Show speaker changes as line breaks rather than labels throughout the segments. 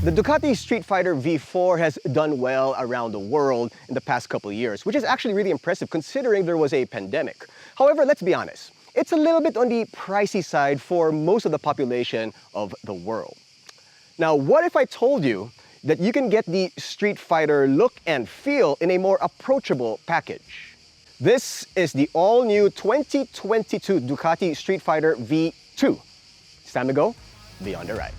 The Ducati Streetfighter V4 has done well around the world in the past couple of years, which is actually really impressive considering there was a pandemic. However, let's be honest, it's a little bit on the pricey side for most of the population of the world. Now, what if I told you that you can get the Streetfighter look and feel in a more approachable package? This is the all-new 2022 Ducati Streetfighter V2. It's time to go beyond the ride.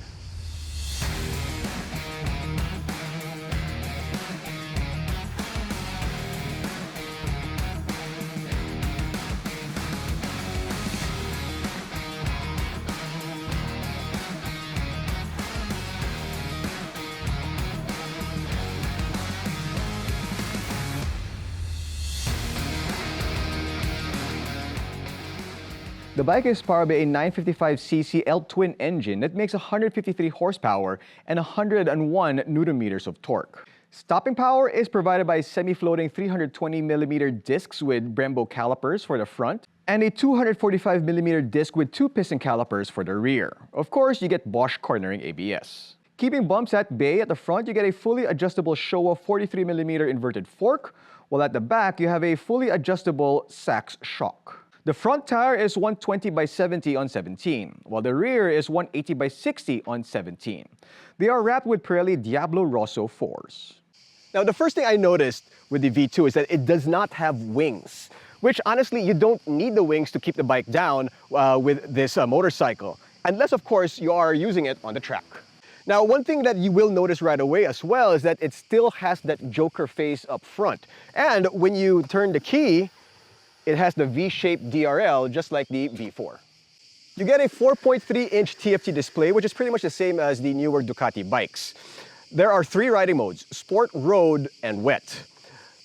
The bike is powered by a 955cc L-twin engine that makes 153 horsepower and 101 newton-meters of torque. Stopping power is provided by semi-floating 320mm discs with Brembo calipers for the front and a 245mm disc with two piston calipers for the rear. Of course, you get Bosch cornering ABS. Keeping bumps at bay at the front, you get a fully adjustable Showa 43mm inverted fork, while at the back, you have a fully adjustable Sachs shock. The front tire is 120 by 70 on 17, while the rear is 180 by 60 on 17. They are wrapped with Pirelli Diablo Rosso 4s.
Now, the first thing I noticed with the V2 is that it does not have wings, which honestly, you don't need the wings to keep the bike down with this motorcycle, unless, of course, you are using it on the track. Now, one thing that you will notice right away as well is that it still has that Joker face up front. And when you turn the key, it has the V-shaped DRL just like the V4. You get a 4.3-inch TFT display, which is pretty much the same as the newer Ducati bikes. There are 3 riding modes: Sport, Road, and Wet.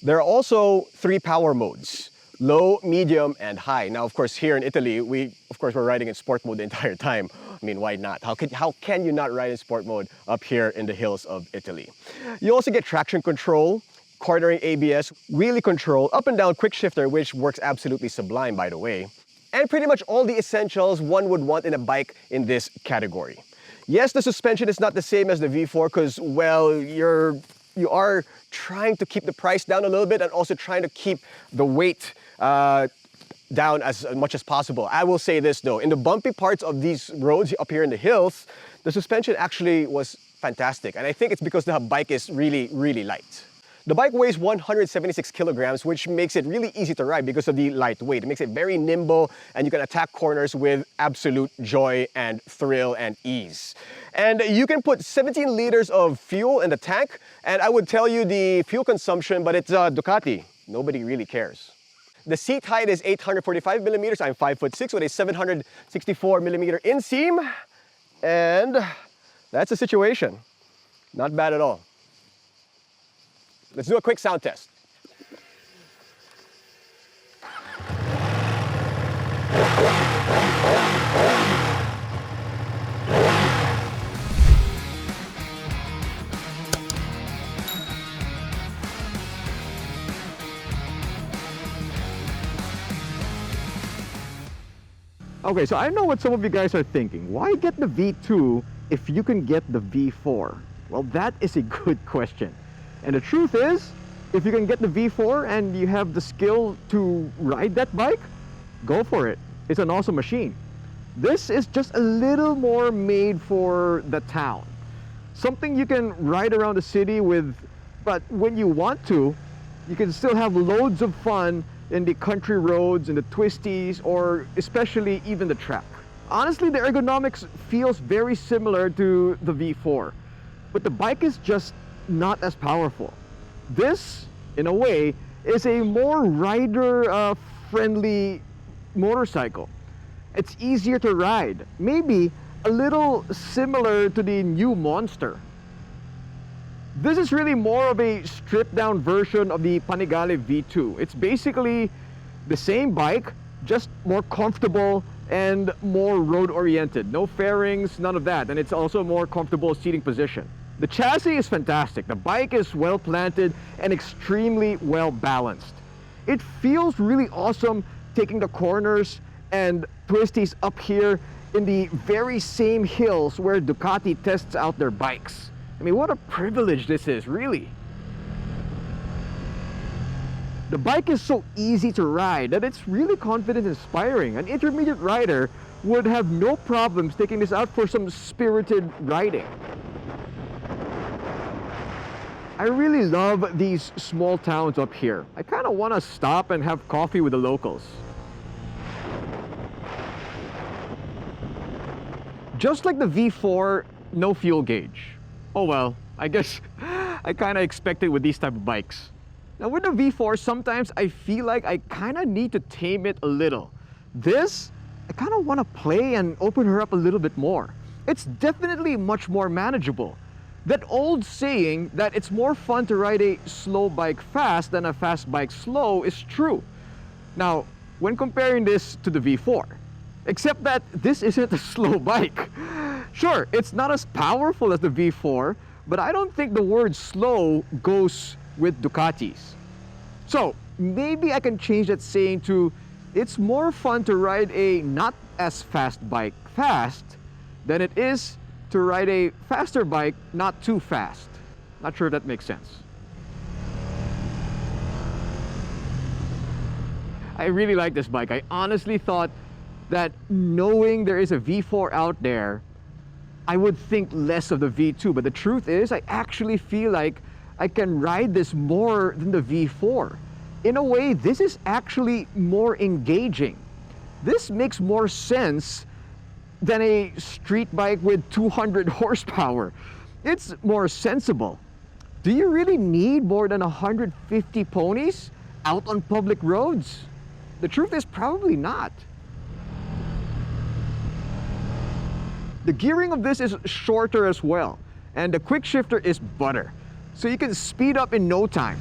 There are also 3 power modes: Low, Medium, and High. Now, of course, here in Italy, we're riding in Sport mode the entire time. I mean, why not? How can you not ride in Sport mode up here in the hills of Italy? You also get traction control, cornering ABS, wheelie control, up and down quick shifter, which works absolutely sublime, by the way. And pretty much all the essentials one would want in a bike in this category. Yes, the suspension is not the same as the V4 because, well, you are trying to keep the price down a little bit and also trying to keep the weight down as much as possible. I will say this though, in the bumpy parts of these roads up here in the hills, the suspension actually was fantastic. And I think it's because the bike is really, really light. The bike weighs 176 kilograms, which makes it really easy to ride because of the light weight. It makes it very nimble, and you can attack corners with absolute joy and thrill and ease. And you can put 17 liters of fuel in the tank, and I would tell you the fuel consumption, but it's Ducati. Nobody really cares. The seat height is 845 millimeters. I'm 5'6" with a 764 millimeter inseam, and that's the situation. Not bad at all. Let's do a quick sound test.
Okay, so I know what some of you guys are thinking. Why get the V2 if you can get the V4? Well, that is a good question. And the truth is, if you can get the V4 and you have the skill to ride that bike, go for it. It's an awesome machine. This is just a little more made for the town. Something you can ride around the city with, but when you want to, you can still have loads of fun in the country roads, in the twisties, or especially even the track. Honestly, the ergonomics feels very similar to the V4, but the bike is just not as powerful. This, in a way, is a more rider-friendly motorcycle. It's easier to ride, maybe a little similar to the new Monster. This is really more of a stripped-down version of the Panigale V2. It's basically the same bike, just more comfortable and more road-oriented. No fairings, none of that, and it's also a more comfortable seating position. The chassis is fantastic. The bike is well planted and extremely well balanced. It feels really awesome taking the corners and twisties up here in the very same hills where Ducati tests out their bikes. I mean, what a privilege this is, really. The bike is so easy to ride that it's really confidence inspiring. An intermediate rider would have no problems taking this out for some spirited riding. I really love these small towns up here. I kind of want to stop and have coffee with the locals. Just like the V4, no fuel gauge. Oh well, I guess I kind of expected with these type of bikes. Now with the V4, sometimes I feel like I kind of need to tame it a little. This, I kind of want to play and open her up a little bit more. It's definitely much more manageable. That old saying that it's more fun to ride a slow bike fast than a fast bike slow is true. Now, when comparing this to the V4, except that this isn't a slow bike. Sure, it's not as powerful as the V4, but I don't think the word slow goes with Ducatis. So maybe I can change that saying to, it's more fun to ride a not as fast bike fast than it is to ride a faster bike not too fast. Not sure if that makes sense. I really like this bike. I honestly thought that knowing there is a V4 out there, I would think less of the V2, but the truth is I actually feel like I can ride this more than the V4. In a way, this is actually more engaging. This makes more sense than a street bike with 200 horsepower. It's more sensible. Do you really need more than 150 ponies out on public roads? The truth is probably not. The gearing of this is shorter as well, and the quick shifter is butter, so you can speed up in no time.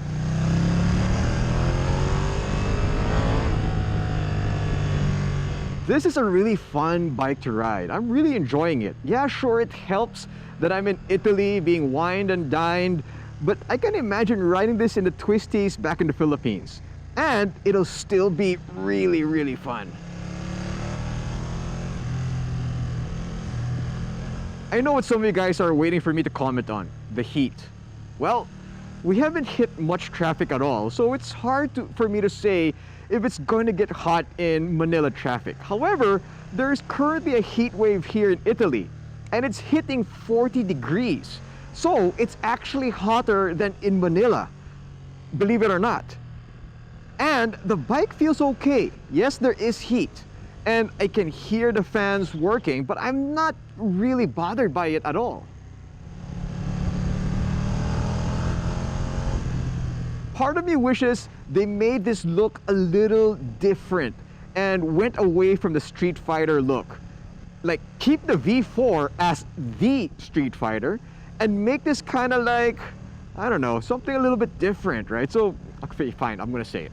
This is a really fun bike to ride. I'm really enjoying it. Yeah, sure, it helps that I'm in Italy being wined and dined, but I can imagine riding this in the twisties back in the Philippines. And it'll still be really, really fun. I know what some of you guys are waiting for me to comment on, the heat. Well, we haven't hit much traffic at all, so it's hard for me to say if it's going to get hot in Manila traffic. However, there's currently a heat wave here in Italy, and it's hitting 40 degrees. So it's actually hotter than in Manila, believe it or not. And the bike feels okay. Yes, there is heat, and I can hear the fans working, but I'm not really bothered by it at all. Part of me wishes they made this look a little different and went away from the Street Fighter look. Like, keep the V4 as the Street Fighter and make this kind of like, I don't know, something a little bit different, right? So, okay, fine, I'm gonna say it.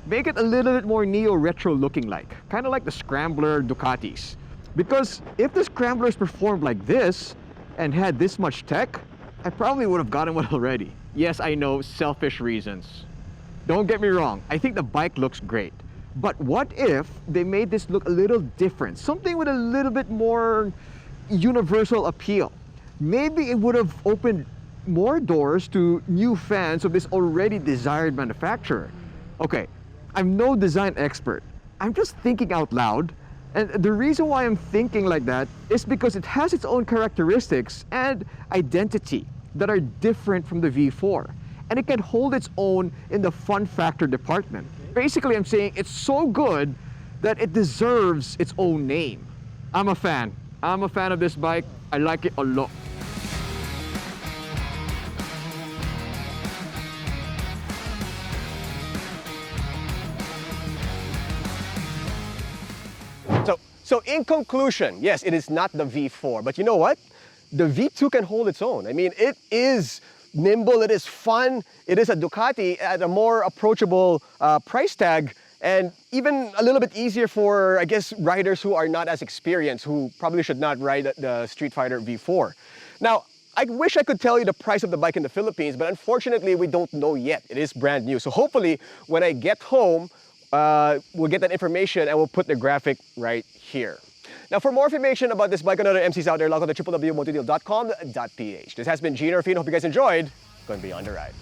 Make it a little bit more neo-retro looking like, kind of like the Scrambler Ducatis. Because if the Scramblers performed like this and had this much tech, I probably would have gotten one already. Yes, I know, selfish reasons. Don't get me wrong, I think the bike looks great. But what if they made this look a little different? Something with a little bit more universal appeal. Maybe it would have opened more doors to new fans of this already desired manufacturer. Okay, I'm no design expert. I'm just thinking out loud. And the reason why I'm thinking like that is because it has its own characteristics and identity that are different from the V4. And it can hold its own in the fun factor department. Basically, I'm saying it's so good that it deserves its own name. I'm a fan. I'm a fan of this bike. I like it a lot.
So in conclusion, yes, it is not the V4, but you know what? The V2 can hold its own. I mean, it is nimble, it is fun, it is a Ducati at a more approachable price tag, and even a little bit easier for, I guess, riders who are not as experienced, who probably should not ride the Streetfighter V4. Now, I wish I could tell you the price of the bike in the Philippines, but unfortunately, we don't know yet. It is brand new. So hopefully, when I get home, we'll get that information and we'll put the graphic right here. Now, for more information about this bike and other MCs out there, log on to www.motodeal.com.ph. This has been Jinno. Hope you guys enjoyed going beyond the ride.